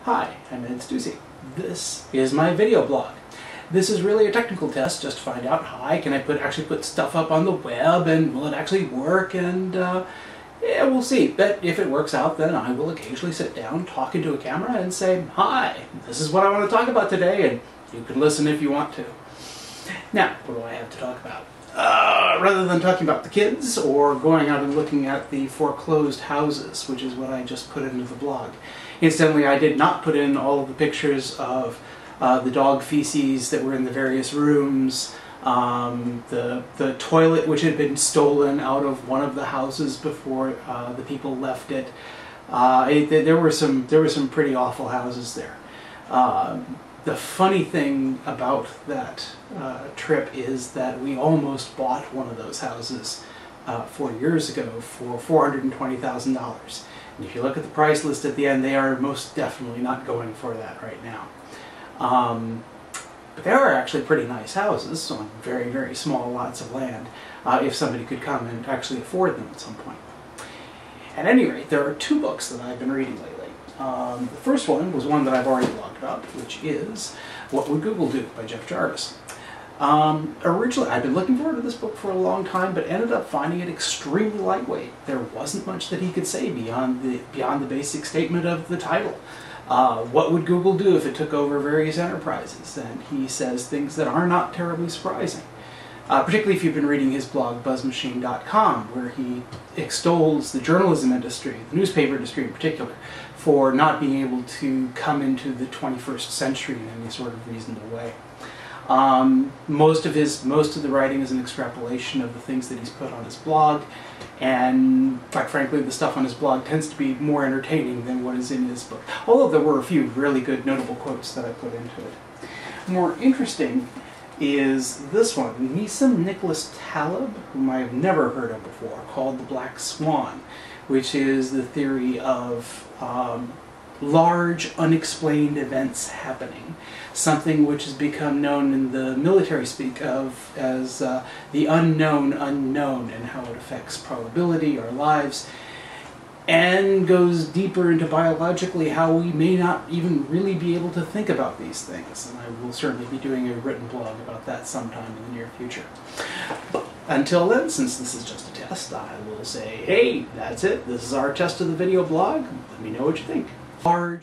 Hi, I'm Steussy. This is my video blog. This is really a technical test just to find out, can I actually put stuff up on the web, and will it actually work, and yeah, we'll see. But if it works out, then I will occasionally sit down, talk into a camera, and say, hi, this is what I want to talk about today, and you can listen if you want to. Now, what do I have to talk about? Rather than talking about the kids or going out and looking at the foreclosed houses, which is what I just put into the blog. Incidentally, I did not put in all of the pictures of the dog feces that were in the various rooms, the toilet which had been stolen out of one of the houses before the people left it. There were some pretty awful houses there. The funny thing about that trip is that we almost bought one of those houses 4 years ago for $420,000. And if you look at the price list at the end, they are most definitely not going for that right now. But they are actually pretty nice houses on very, very small lots of land, if somebody could come and actually afford them at some point. At any rate, there are two books that I've been reading lately. The first one was one that I've already blogged about, which is What Would Google Do by Jeff Jarvis. Originally, I'd been looking forward to this book for a long time, but ended up finding it extremely lightweight. There wasn't much that he could say beyond the basic statement of the title. What would Google do if it took over various enterprises? And he says things that are not terribly surprising. Particularly if you've been reading his blog, buzzmachine.com, where he extols the journalism industry, the newspaper industry in particular, for not being able to come into the 21st century in any sort of reasonable way. Most of the writing is an extrapolation of the things that he's put on his blog, and quite frankly, the stuff on his blog tends to be more entertaining than what is in his book. Although there were a few really good, notable quotes that I put into it. More interesting is this one, Nissim Nicholas Taleb, whom I have never heard of before, called The Black Swan, which is the theory of large, unexplained events happening. Something which has become known in the military speak of as the unknown unknown, and how it affects probability, our lives, and goes deeper into biologically how we may not even really be able to think about these things. And I will certainly be doing a written blog about that sometime in the near future. But until then, since this is just a test, I will say, hey, that's it. This is our test of the video blog. Let me know what you think. Large